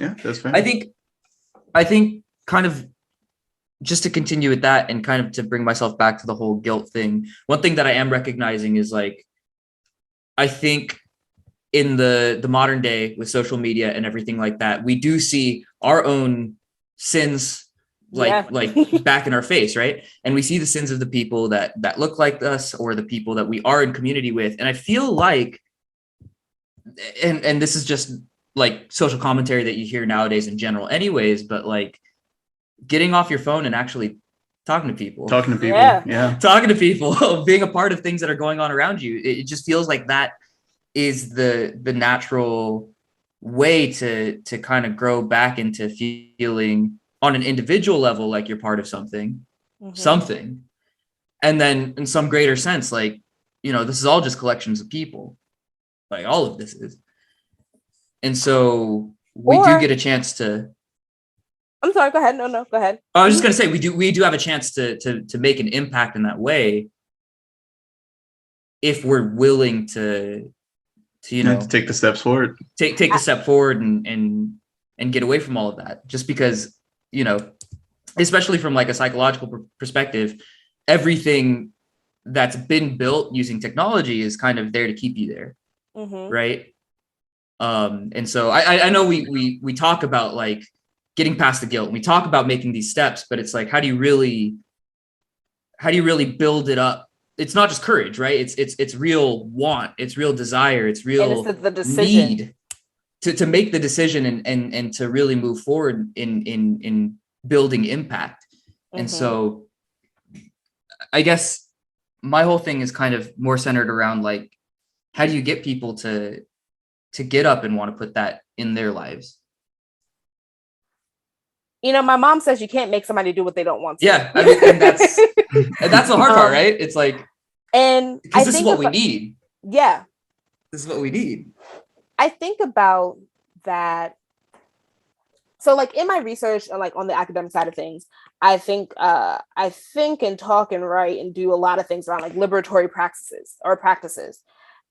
Yeah, that's fair. I think kind of just to continue with that and kind of to bring myself back to the whole guilt thing. One thing that I am recognizing is like, I think in the modern day with social media and everything like that, we do see our own sins like back in our face, right? And we see the sins of the people that look like us or the people that we are in community with. And I feel like, and this is just like social commentary that you hear nowadays in general anyways, but like getting off your phone and actually talking to people, talking to people, being a part of things that are going on around you. It just feels like that is the natural way to kind of grow back into feeling on an individual level like you're part of something, and then in some greater sense, like, you know, this is all just collections of people, like all of this is. And so we do get a chance to. I'm sorry, go ahead. No, go ahead. I was just gonna say we do have a chance to make an impact in that way if we're willing to you know, to take the steps forward, take the step forward and get away from all of that. Just because, you know, especially from like a psychological perspective, everything that's been built using technology is kind of there to keep you there, right? And so I know we talk about like getting past the guilt, and we talk about making these steps, but it's like, how do you really build it up? It's not just courage, right? It's real want, it's real desire, it's real the decision. Need to make the decision and to really move forward in building impact. And so I guess my whole thing is kind of more centered around like, how do you get people to get up and want to put that in their lives? You know, my mom says you can't make somebody do what they don't want to. Yeah, I mean, and that's the hard part, right? It's like, and because this is what we need. Yeah, this is what we need. I think about that. So, like in my research, like on the academic side of things, I think and talk and write and do a lot of things around like liberatory practices.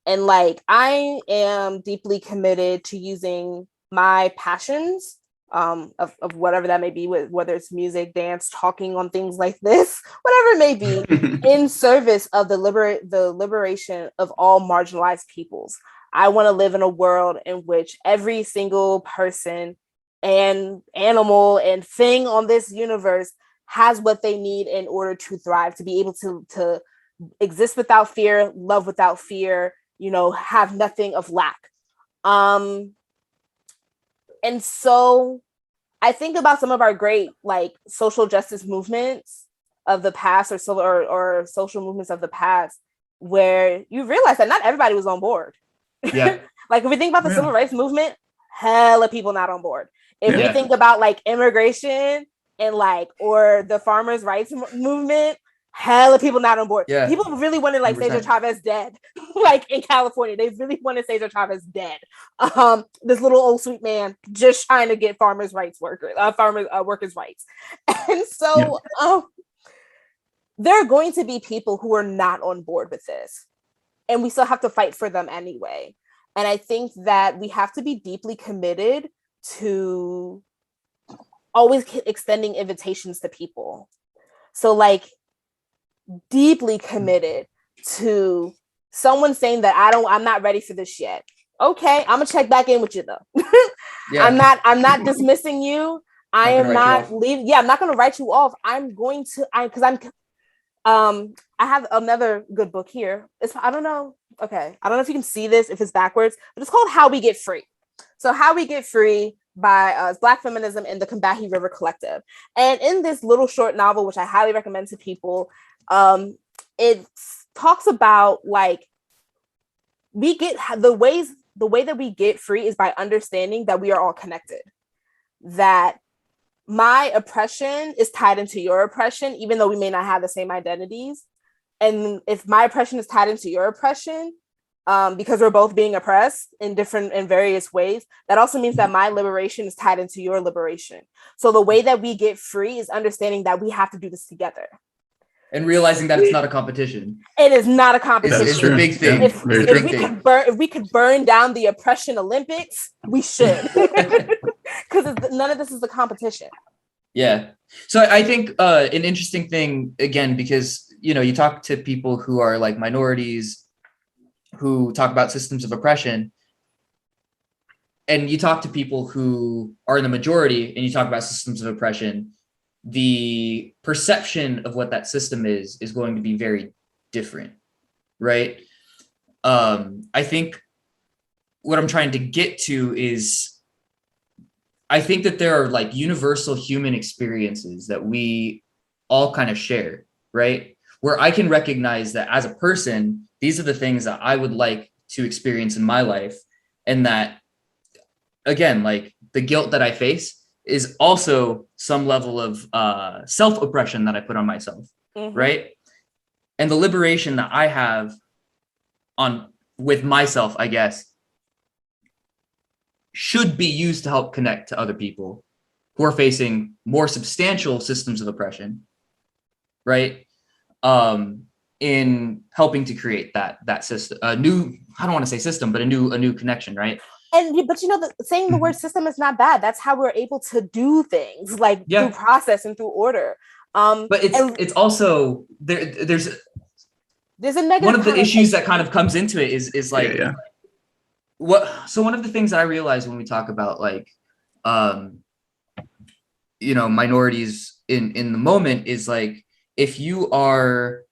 And like I am deeply committed to using my passions of whatever that may be, whether it's music, dance, talking on things like this, whatever it may be, in service of the liberation of all marginalized peoples. I want to live in a world in which every single person and animal and thing on this universe has what they need in order to thrive, to be able to exist without fear, love without fear, you know, have nothing of lack. And so I think about some of our great like social justice movements of the past, or social movements of the past, where you realize that not everybody was on board. Yeah. Like if we think about the civil rights movement, hella people not on board. If we think about like immigration and like, or the farmers' rights movement, hella people not on board. Yeah. People really wanted like 100%. Cesar Chavez dead. Like in California, they really wanted Cesar Chavez dead. This little old sweet man just trying to get farmers' workers' rights. And so there are going to be people who are not on board with this. And we still have to fight for them anyway. And I think that we have to be deeply committed to always extending invitations to people. So like deeply committed to someone saying that I'm not ready for this yet. Okay, I'm gonna check back in with you though. I'm not dismissing you. I am not leaving. Yeah, I'm not gonna write you off. I'm going to I have another good book here. I don't know if you can see this, if it's backwards, but it's called How We Get Free. So How We Get Free by Black Feminism and the Combahee River Collective. And in this little short novel, which I highly recommend to people, it talks about like the way that we get free is by understanding that we are all connected. That my oppression is tied into your oppression, even though we may not have the same identities. And if my oppression is tied into your oppression, because we're both being oppressed in various ways, that also means that my liberation is tied into your liberation. So the way that we get free is understanding that we have to do this together. And realizing that it's not a competition. It is not a competition. It's a big thing. If we could burn down the oppression Olympics, we should. because none of this is a competition. Yeah. So I think an interesting thing, again, because, you talk to people who are like minorities who talk about systems of oppression, and you talk to people who are in the majority and you talk about systems of oppression, the perception of what that system is going to be very different, right? I think what I'm trying to get to is, I think that there are like universal human experiences that we all kind of share, right? Where I can recognize that as a person, these are the things that I would like to experience in my life. And that, again, like the guilt that I face is also some level of self-oppression that I put on myself, right? And the liberation that I have with myself, I guess, should be used to help connect to other people who are facing more substantial systems of oppression, right? In helping to create that system, I don't want to say system, but a new connection, right? But saying the word system is not bad. That's how we're able to do things, like through process and through order. But it's also there's a negative. One of the issues that kind of comes into it is like, so one of the things that I realize when we talk about like minorities in the moment is like, if you are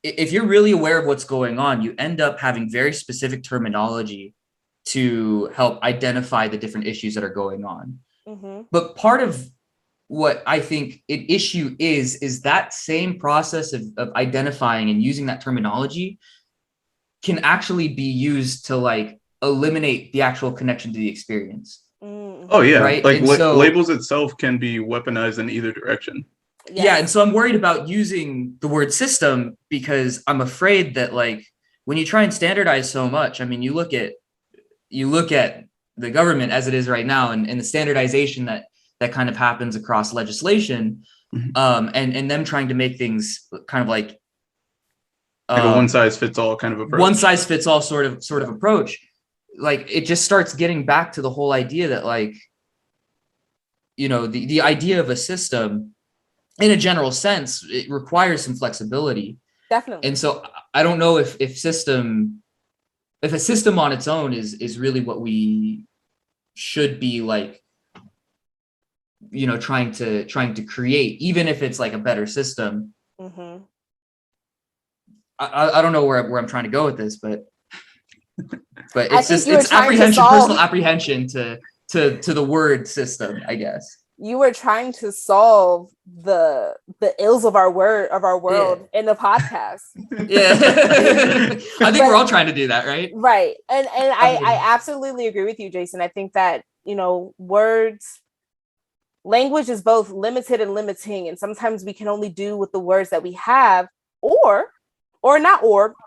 if you're really aware of what's going on, you end up having very specific terminology to help identify the different issues that are going on. But part of what I think an issue is that same process of identifying and using that terminology can actually be used to like eliminate the actual connection to the experience. Oh yeah, right? Like labels itself can be weaponized in either direction. Yeah, and so I'm worried about using the word system because I'm afraid that like when you try and standardize so much, I mean, you look at the government as it is right now, and the standardization that kind of happens across legislation, and them trying to make things kind of like a one size fits all kind of approach. One size fits all sort of approach. Like it just starts getting back to the whole idea that like, the idea of a system in a general sense, it requires some flexibility. Definitely. And so I don't know if a system on its own is really what we should be like, trying to create, even if it's like a better system. I don't know where I'm trying to go with this, but it's just personal apprehension to the word system, I guess. You were trying to solve the ills of our world in the podcast. Yeah. I think we're all trying to do that, right? Right. And I absolutely agree with you, Jason. I think that, language is both limited and limiting, and sometimes we can only do with the words that we have,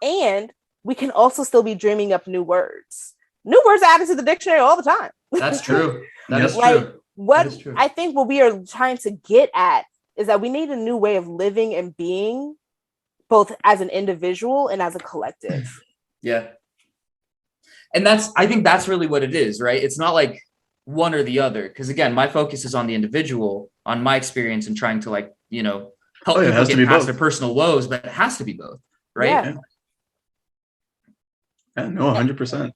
and we can also still be dreaming up new words. New words are added to the dictionary all the time. That's true. That is true. I think what we are trying to get at is that we need a new way of living and being, both as an individual and as a collective. Yeah. And I think that's really what it is, right? It's not like one or the other. Because again, my focus is on the individual, on my experience, and trying to like, help people get past their personal woes, but it has to be both, right? Yeah, no, 100%.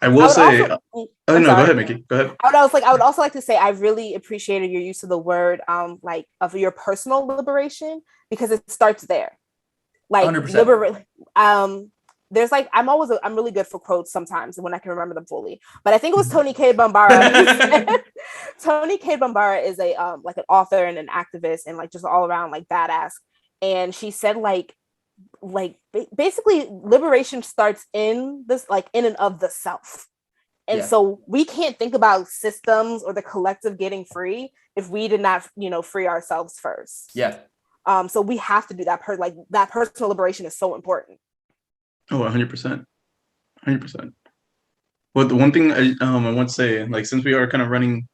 I will say, go ahead, Mickey. Go ahead. I would also like to say I really appreciated your use of the word, like of your personal liberation, because it starts there. Like 100%. There's like I'm really good for quotes sometimes when I can remember them fully. But I think it was Toni Cade Bambara. Toni Cade Bambara is a like an author and an activist and like just all around like badass. And she said like basically liberation starts in this, like in and of the self. And so we can't think about systems or the collective getting free if we did not, free ourselves first. Yeah. So we have to do that. That personal liberation is so important. Oh, 100%. 100%. Well, the one thing I want to say, like, since we are kind of running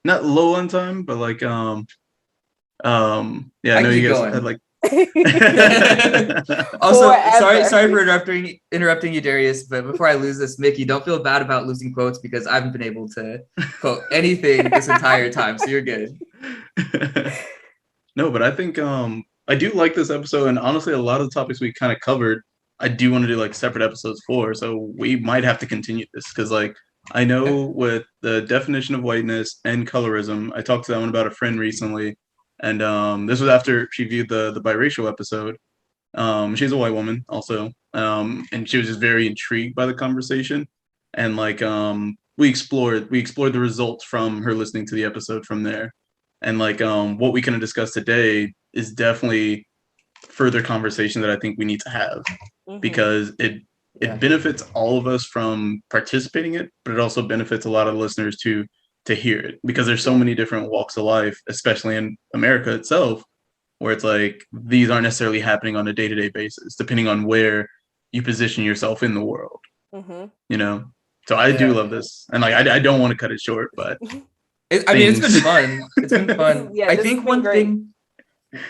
not low on time, but like, I know you guys had like Also, sorry Forever. for interrupting you, Darius. But before I lose this, Mickey, don't feel bad about losing quotes because I haven't been able to quote anything this entire time. So you're good. No, but I think I do like this episode, and honestly, a lot of the topics we kind of covered, I do want to do like separate episodes for. So we might have to continue this because, like, I know with the definition of whiteness and colorism, I talked to that one about a friend recently, and this was after she viewed the biracial episode. She's a white woman also, and she was just very intrigued by the conversation, and like we explored the results from her listening to the episode from there, and like what we can discuss today is definitely further conversation that I think we need to have because it benefits all of us from participating in it, but it also benefits a lot of listeners to hear it because there's so many different walks of life, especially in America itself, where it's like these aren't necessarily happening on a day-to-day basis, depending on where you position yourself in the world. You know, so I do love this, and like I don't want to cut it short, but I mean, it's been fun. It's been fun. Yeah, I this think has been great.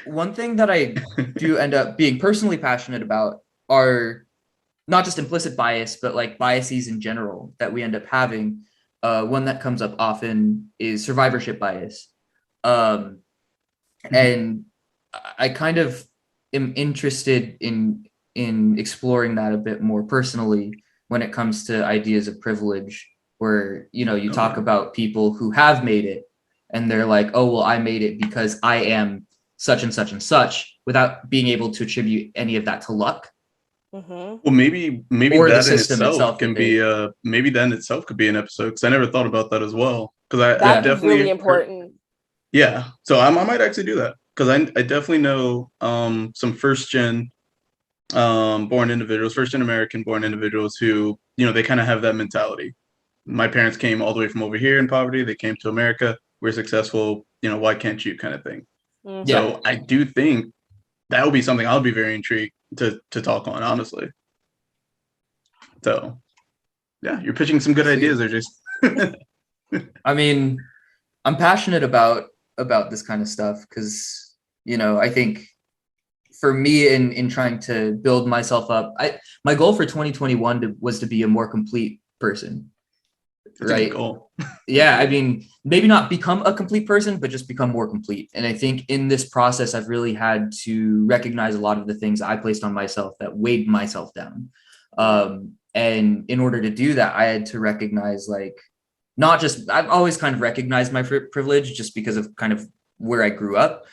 one thing that I do end up being personally passionate about are not just implicit bias, but like biases in general that we end up having. One that comes up often is survivorship bias. And I kind of am interested in exploring that a bit more personally when it comes to ideas of privilege, where you talk about people who have made it and they're like, oh well, I made it because I am such and such and such, without being able to attribute any of that to luck. Well, maybe Or the that in system itself itself can that be maybe that in itself could be an episode because I never thought about that as well. Because I That is definitely really important. yeah, so I might actually do that because I definitely know some first gen born individuals, first gen American born individuals who they kind of have that mentality. My parents came all the way from over here in poverty. They came to America. We're successful. Why can't you? Kind of thing. So I do think that would be something I'll be very intrigued to talk on, honestly. So yeah, you're pitching some good ideas there, Jason. I mean, I'm passionate about this kind of stuff because I think for me in trying to build myself up, my goal for 2021 was to be a more complete person. That's right? a good goal. Yeah, I mean, maybe not become a complete person, but just become more complete. And I think in this process, I've really had to recognize a lot of the things I placed on myself that weighed myself down. And in order to do that, I had to recognize, like, not just, I've always kind of recognized my privilege just because of kind of where I grew up.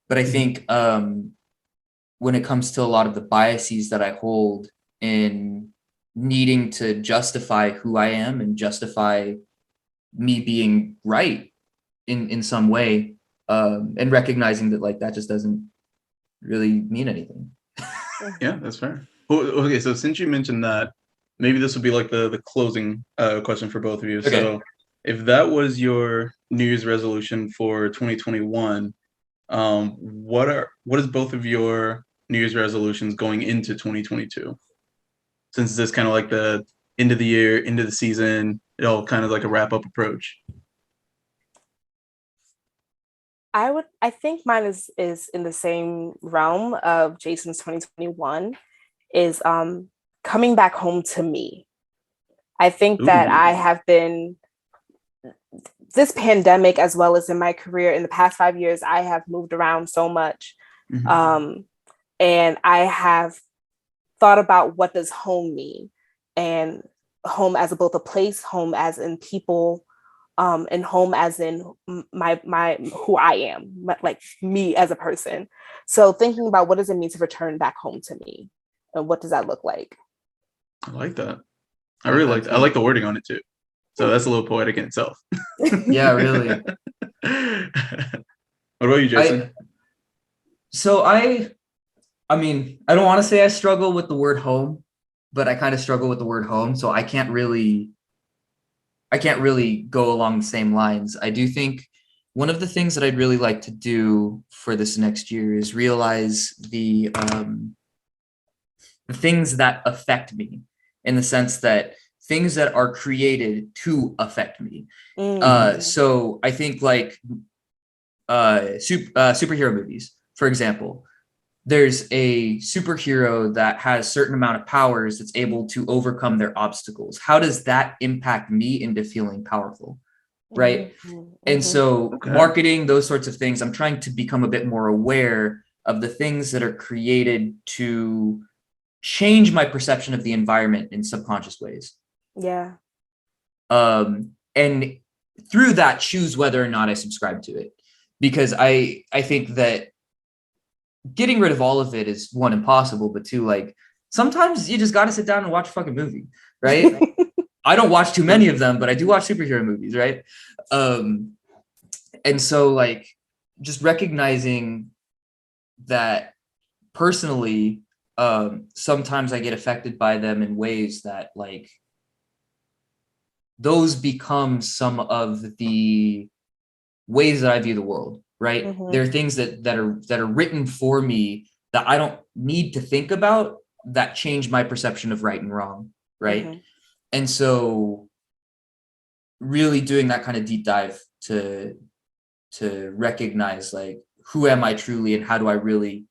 But I think when it comes to a lot of the biases that I hold in needing to justify who I am and justify me being right in some way, and recognizing that, like, that just doesn't really mean anything. Yeah, that's fair. Well, okay, so since you mentioned that, maybe this would be like the closing question for both of you. Okay. So if that was your New Year's resolution for 2021, what is both of your New Year's resolutions going into 2022? Since this kind of like the end of the year, end of the season, it all kind of like a wrap up approach. I think mine is in the same realm of Jason's 2021, is coming back home to me. I think that I have been, this pandemic, as well as in my career in the past 5 years, I have moved around so much. And I have thought about what does home mean, and home as both a place, home as in people, and home as in my who I am, like me as a person. So thinking about what does it mean to return back home to me, and what does that look like? I like that. I really like that. I like the wording on it too. So that's a little poetic in itself. Yeah, really. What about you, Jason? I mean, I don't want to say I struggle with the word home, but I kind of struggle with the word home. So I can't really go along the same lines. I do think one of the things that I'd really like to do for this next year is realize the things that affect me, in the sense that things that are created to affect me. So I think, like, superhero movies, for example. there's a superhero that has certain amount of powers that's able to overcome their obstacles. How does that impact me into feeling powerful? Right. Mhm, And mhm. so Okay. marketing, those sorts of things, I'm trying to become a bit more aware of the things that are created to change my perception of the environment in subconscious ways. Yeah. And through that, choose whether or not I subscribe to it. Because I think that getting rid of all of it is, one, impossible, but two, like, sometimes you just got to sit down and watch a fucking movie, right? I don't watch too many of them, but I do watch superhero movies, right? And so, like, just recognizing that personally, sometimes I get affected by them in ways that, like, those become some of the ways that I view the world, right? Mhm. There are things that are written for me that I don't need to think about that change my perception of right and wrong, right? Mhm. And so really doing that kind of deep dive to recognize, like, who am I truly and how do I really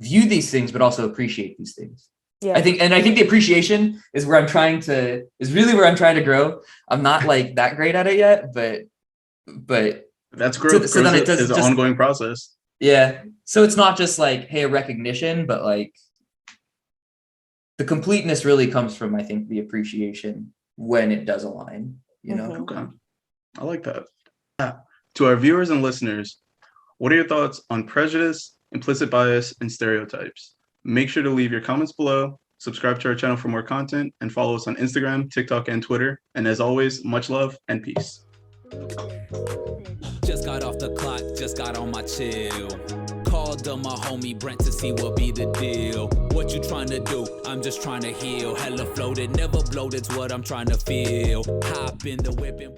view these things, but also appreciate these things. Yeah. I think the appreciation is really where I'm trying to grow. I'm not like that great at it yet, but That's growth. so then it Growth does is an just, ongoing process. yeah. So it's not just like, hey, a recognition, but like the completeness really comes from, I think, the appreciation when it does align, you know? Mhm. Okay. I like that. To our viewers and listeners, what are your thoughts on prejudice, implicit bias, and stereotypes? Make sure to leave your comments below, subscribe to our channel for more content, and follow us on Instagram, TikTok, and Twitter. And as always, much love and peace. Just got off the clock, just got on my chill. Called on my homie Brent to see what be the deal. What you trying to do? I'm just trying to heal. Hella floated, never bloated's what I'm trying to feel. Hop in the whip and